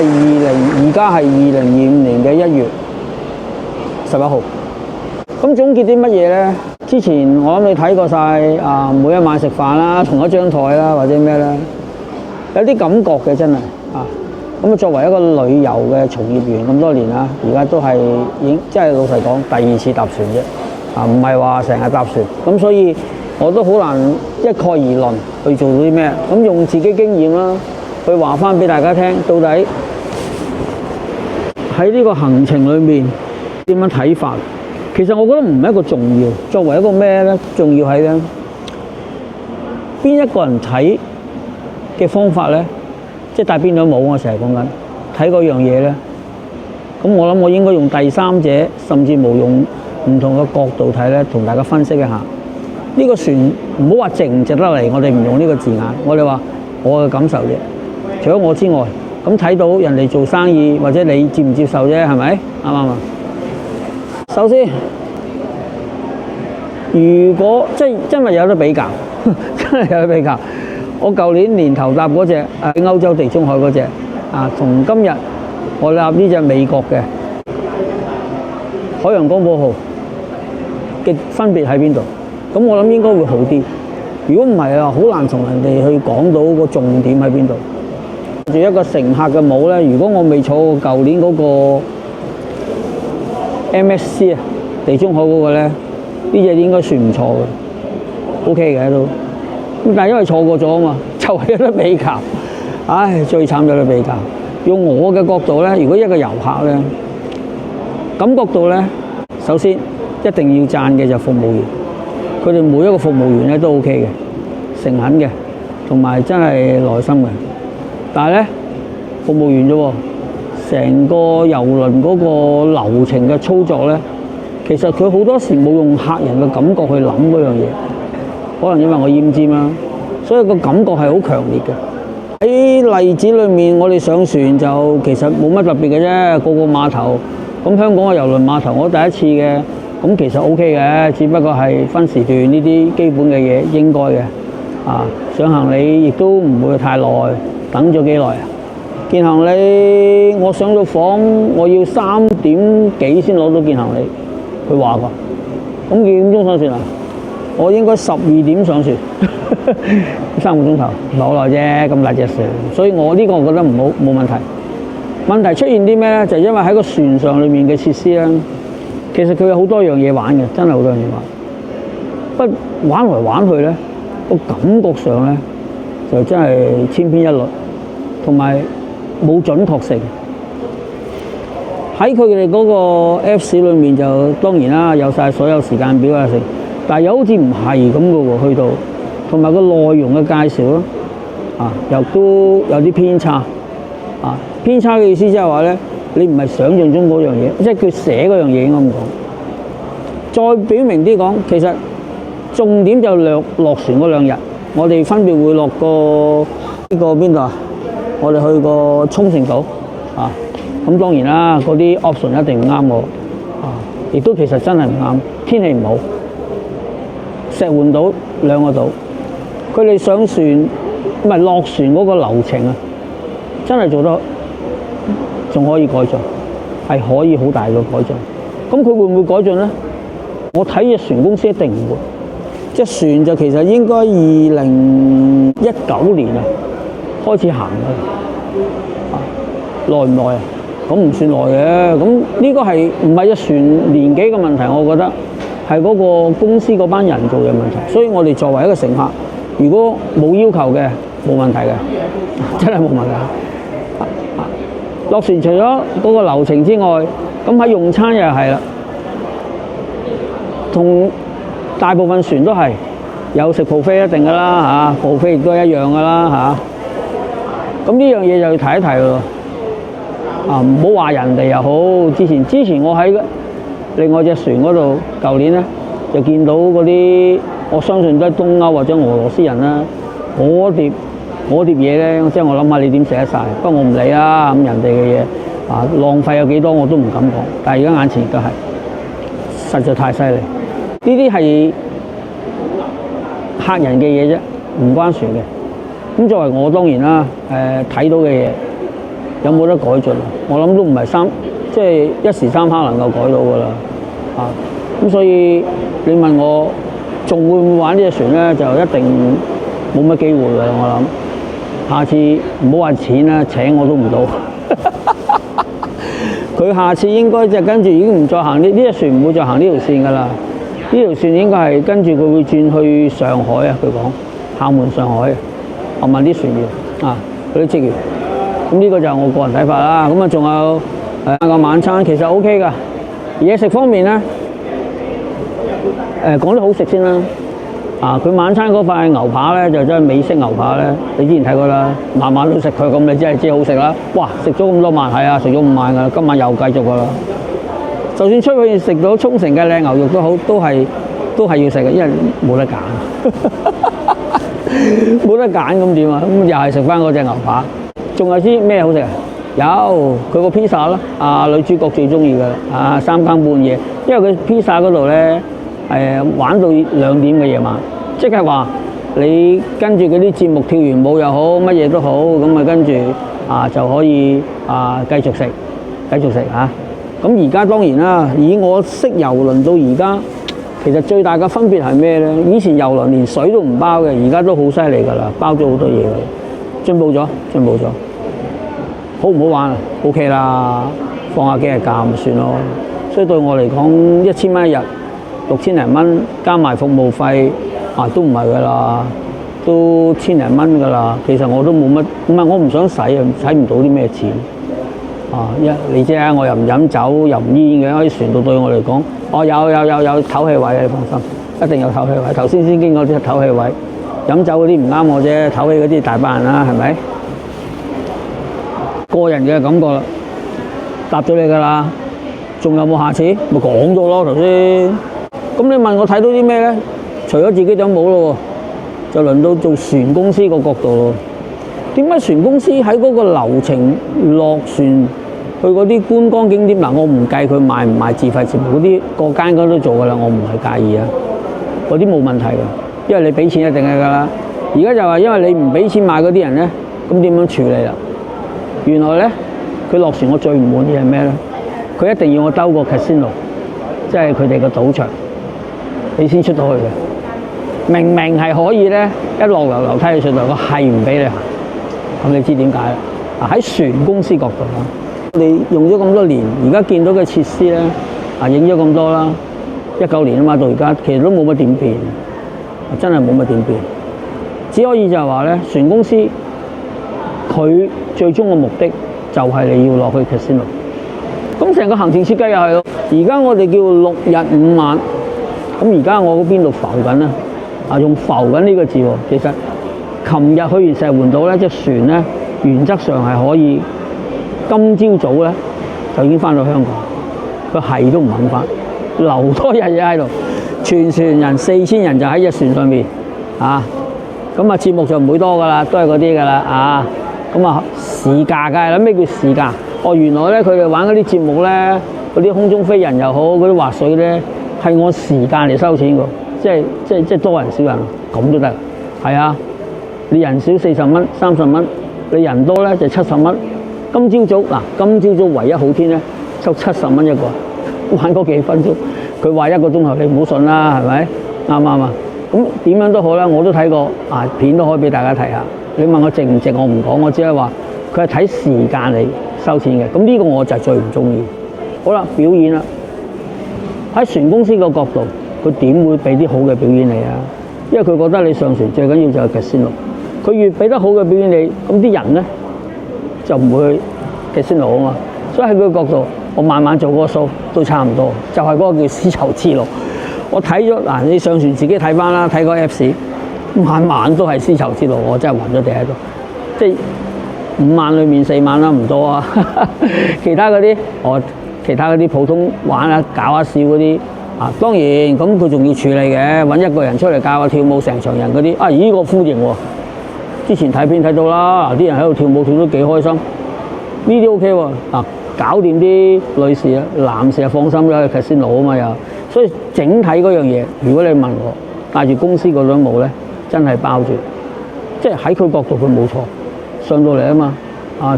而家係2025年嘅1月11號。咁總結啲乜嘢呢？之前我諗你睇過晒每一晚食飯啦，同一張台啦，或者咩啦，有啲感覺嘅真係啊。咁作為一個旅遊嘅從業員咁多年啦，而家都係已經即係老實講第2次搭船啫，唔係話成日搭船。咁所以我都好難一概而論去做到啲咩。咁用自己經驗啦，去話翻俾大家聽，到底喺呢個行程裏面點樣睇法？其實我覺得唔係一個重要，作為一個咩咧？重要係咧邊一個人睇嘅方法咧，即係戴邊頂帽。我成日講緊睇嗰樣嘢咧，咁我諗我應該用第三者，甚至無用唔同嘅角度睇咧，同大家分析一下呢個船唔好話值唔值得嚟，我哋唔用呢個字眼，我哋話我嘅感受啫。除咗我之外，咁睇到人哋做生意或者你接唔接受啫，係咪？啱唔啱啊？首先，如果即係真係有得比較，真係有得比較。我舊年年頭搭嗰隻歐洲地中海嗰隻同今日我搭呢隻美國嘅海洋光譜號嘅分別喺邊度？咁我諗應該會好啲。如果唔係啊，好難同人哋去講到個重點喺邊度。仲有一個乘客嘅帽咧，如果我未坐過舊年嗰個 MSC 地中海嗰個咧，呢隻應該算唔錯嘅 ，OK 嘅都。咁但係因為錯過咗啊嘛，就係有得比較。唉，最慘有得比較。用我嘅角度咧，如果一個遊客咧，感覺到咧，首先一定要讚嘅就服務員，佢哋每一個服務員咧都 OK 嘅，誠懇嘅，同埋真係耐心嘅。但係咧，服務員啫喎，成個郵輪嗰個流程嘅操作咧，其實佢好多時冇用客人嘅感覺去諗嗰樣嘢，可能因為我奄尖啦，所以個感覺係好強烈嘅。喺例子裏面，我哋上船就其實冇乜特別嘅啫，個碼頭咁香港嘅郵輪碼頭我第一次嘅，咁其實 OK 嘅，只不過係分時段呢啲基本嘅嘢應該嘅。上行李亦都唔會太耐。等咗幾耐啊？件行李我上到房，我要3點幾先攞到件行李。佢話㗎，咁幾點鐘上船啊？我應該12點上船，3個鐘頭，唔係好耐啫。咁大隻船，所以我呢個我覺得冇問題。問題出現啲咩咧？就係因為喺個船上裏面嘅設施咧，其實佢有好多樣嘢玩嘅，真係好多樣嘢玩。不玩來玩去咧，個感覺上咧就真係千篇一律。同埋冇準確性，喺佢哋嗰個 Apps 裏面就當然啦，有晒所有時間表啊，但係又好似唔係咁嘅喎，去到同埋個內容嘅介紹咯，又都有啲偏差，偏差嘅意思即係話咧，你唔係想象中嗰樣嘢，即係佢寫嗰樣嘢應該咁講。再表明啲講，其實重點就落船嗰2日，我哋分別會落個呢個邊度啊？我哋去過沖繩島，咁當然啦，嗰啲 option 一定唔啱我，亦都其實真係唔啱，天氣唔好。石垣島2個島，佢哋上船唔係落船嗰個流程啊，真係做得仲可以改進，係可以好大嘅改進。咁佢會唔會改進咧？我睇隻船公司一定唔會。隻船就其實應該2019年啊。開始行嘅，耐唔耐啊？咁唔算耐嘅，咁呢個係唔係隻船年紀嘅問題？我覺得係嗰個公司嗰班人做嘅問題。所以我哋作為一個乘客，如果冇要求嘅，冇問題嘅，真係冇問題。落船除咗嗰個流程之外，咁喺用餐又係啦，同大部分船都係有食 buffet 一定㗎啦，buffet 亦都一樣㗎啦。咁呢樣嘢就要提一提咯，唔好話人哋又好。之前我喺另外隻船嗰度，舊年咧就見到嗰啲，我相信都係東歐或者俄羅斯人啦。嗰碟嘢咧，即係我諗下你點寫得晒？不過我唔理啦，咁人哋嘅嘢浪費有幾多我都唔敢講。但係而家眼前亦都係，實在太犀利。呢啲係客人嘅嘢啫，唔關船嘅。咁作為我當然啦，睇到嘅嘢，有冇得改進？我諗都唔係即係一時三刻能夠改到㗎啦。咁所以你問我仲會唔會玩呢隻船咧，就一定冇乜機會㗎啦。我諗下次唔好話錢啦，請我都唔到。佢下次應該就跟住已經唔再行呢隻船，唔會再行呢條線㗎啦。呢條線應該係跟住佢會轉去上海啊。佢講廈門、上海，我問啲船員嗰啲職員。咁呢個就係我個人睇法啦。咁仲有個晚餐其實 OK 㗎。嘢食方面咧，講啲好食先啦。佢晚餐嗰塊牛扒咧就真係美式牛扒咧，你之前睇過啦，晚晚都食佢，咁你真係知好食啦。哇！食咗咁多晚，係啊，食咗5晚㗎啦，今晚又繼續㗎啦。就算出去食到沖繩嘅靚牛肉都好，都係要食嘅，因為冇得揀，冇得揀咁點啊？咁又係食翻嗰隻牛扒。仲有啲咩好食啊？有佢個披薩啦，女主角最中意嘅3更半夜，因為佢披薩嗰度咧玩到2點嘅夜晚，即係話你跟住嗰啲節目跳完舞又好，乜嘢都好，咁啊跟住就可以繼續食嚇。咁而家當然啦，以我識郵輪到而家，其實最大嘅分別係咩咧？以前郵輪連水都唔包嘅，而家都好犀利㗎啦，包咗好多嘢㗎，進步咗。好唔好玩啊 ？OK 啦，放下幾日假咪算咯。所以對我嚟講，1000蚊一日，6000零蚊加埋服務費都唔係㗎啦，都1000零蚊㗎啦。其實我都冇乜，唔係我唔想使啊，使唔到啲咩錢你知啊，我又唔飲酒又唔煙嘅，喺船度對我嚟講，有唞氣位，你放心，一定有唞氣位。頭先經過啲唞氣位，飲酒嗰啲唔啱我啫，唞氣嗰啲大班人啦，係咪？個人嘅感覺啦，答咗你㗎啦，仲有冇下次？咪講咗咯頭先。咁你問我睇到啲咩咧？除咗自己就冇咯喎，就輪到做船公司個角度咯。點解船公司喺嗰個流程落船去嗰啲觀光景點我唔計佢賣唔賣自費節目嗰啲，個間都做㗎啦，我唔係介意啊，嗰啲冇問題㗎，因為你俾錢一定係㗎啦。而家就話因為你唔俾錢買嗰啲人咧，咁點樣處理啦？原來咧，佢落船我最唔滿意係咩咧？佢一定要我兜個 casino， 即係佢哋個賭場，你先出到去嘅。明明係可以咧，一落樓梯去出到，我係唔俾你行。咁你知點解啦？喺船公司角度啦，你用咗咁多年，而家見到嘅設施咧，影咗咁多啦，19年啊嘛，到而家其實都冇乜點變，真係冇乜點變。只可以就係話咧，船公司佢最終嘅目的就係你要落去 casino。咁成個行程設計又係咯。而家我哋叫6日5晚，咁而家我嗰邊度浮緊啦，用浮緊呢個字喎。其實琴日去完石門島咧，隻船咧原則上係可以今朝早咧就已經翻到香港，佢係都唔肯翻，留多日嘢喺度。全船人4000人就喺隻船上面咁節目就唔會多噶啦，都係嗰啲噶啦市價㗎啦。咩叫市價？原來咧佢哋玩嗰啲節目咧，嗰啲空中飛人又好，嗰啲滑水咧係按時間嚟收錢㗎，即係多人少人咁都得。係啊，你人少40蚊、30蚊，你人多咧就70蚊。今朝早唯一好天咧，收70蚊一個，玩嗰幾分鐘。佢話1個鐘頭，你唔好信啦，係咪？啱唔啱啊？咁點樣都好啦，我都睇過片都可以俾大家睇下。你問我值唔值，我唔講，我只係話佢係睇時間嚟收錢嘅。咁呢個我就最唔中意。好啦，表演啦，喺船公司個角度，佢點會俾啲好嘅表演你啊？因為佢覺得你上船最緊要就係 casino。佢越俾得好嘅表演你，咁啲人咧就唔會去 casino 啊嘛。所以喺佢個角度，我慢慢做嗰個 show 都差唔多，就係嗰個叫絲綢之路。我睇咗你上船自己睇翻啦，睇個 Apps， 晚晚都係絲綢之路，我真係暈咗地喺度。即係5晚裏面4晚啦，唔多啊。其他嗰啲普通玩啊、搞下笑嗰啲當然咁佢仲要處理嘅，揾一個人出嚟教下跳舞，成場人嗰啲呢個呼應喎。之前睇片睇到啦，啲人喺度跳舞跳得幾開心，呢啲 OK 喎。搞掂啲女士啊，男士放心啦，去 casino 啊嘛又。所以整體嗰樣嘢，如果你問我帶住公司嗰種帽咧，真係包住，即係喺佢角度佢冇錯，上到嚟啊嘛，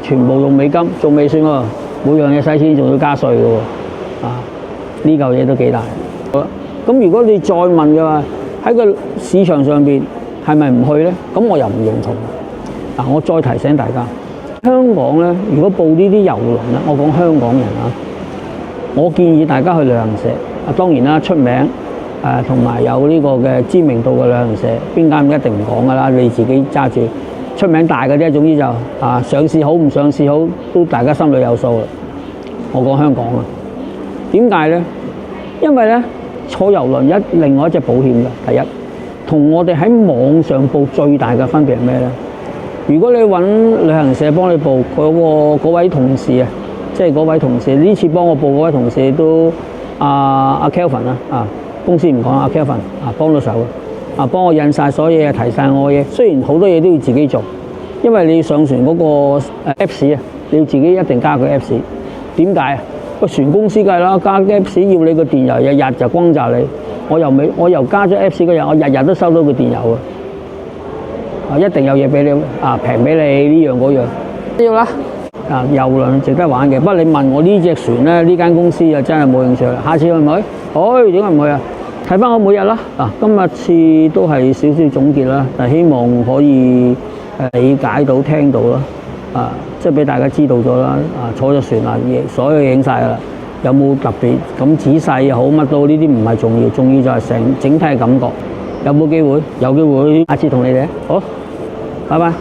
全部用美金，仲未算喎，每樣嘢使錢仲要加稅嘅喎，呢嚿嘢都幾大。好啦，咁如果你再問嘅話，喺個市場上邊係咪唔去咧？咁我又唔認同。我再提醒大家，香港咧，如果報呢啲郵輪咧，我講香港人我建議大家去旅行社。當然啦，出名同埋有呢個嘅知名度嘅旅行社，邊間一定唔講噶啦，你自己揸住。出名大嘅啫，總之就上市好唔上市好，都大家心裏有數啦。我講香港點解咧？因為咧坐郵輪另外一隻保險嘅，第一同我哋喺網上報最大嘅分別係咩咧？如果你揾旅行社幫你報嗰位同事即係嗰位同事呢次幫我報嗰位同事都阿 Kelvin 公司唔講阿 Kelvin 幫到手幫我印晒所有嘢，提晒我嘅嘢。雖然好多嘢都要自己做，因為你要上船嗰個 Apps 你要自己一定加個 Apps。點解個船公司梗係啦，加 Apps 要你個電郵日日就轟炸你。我又加咗 Apps 嗰日，我日日都收到個電郵一定有嘢俾你平俾你呢樣嗰樣。要啦郵輪值得玩嘅。不過你問我呢隻船咧，呢間公司就真係冇興趣啦。下次去唔去？點解唔去啊？睇翻我每日啦。今次都係少少總結啦，但希望可以理解到、聽到啦。即係俾大家知道咗啦。坐咗船所有影晒啦。有冇特別咁仔細又好乜都呢啲唔係重要，重要就係整體嘅感覺。有冇機會？有機會，下次同你哋好，拜拜。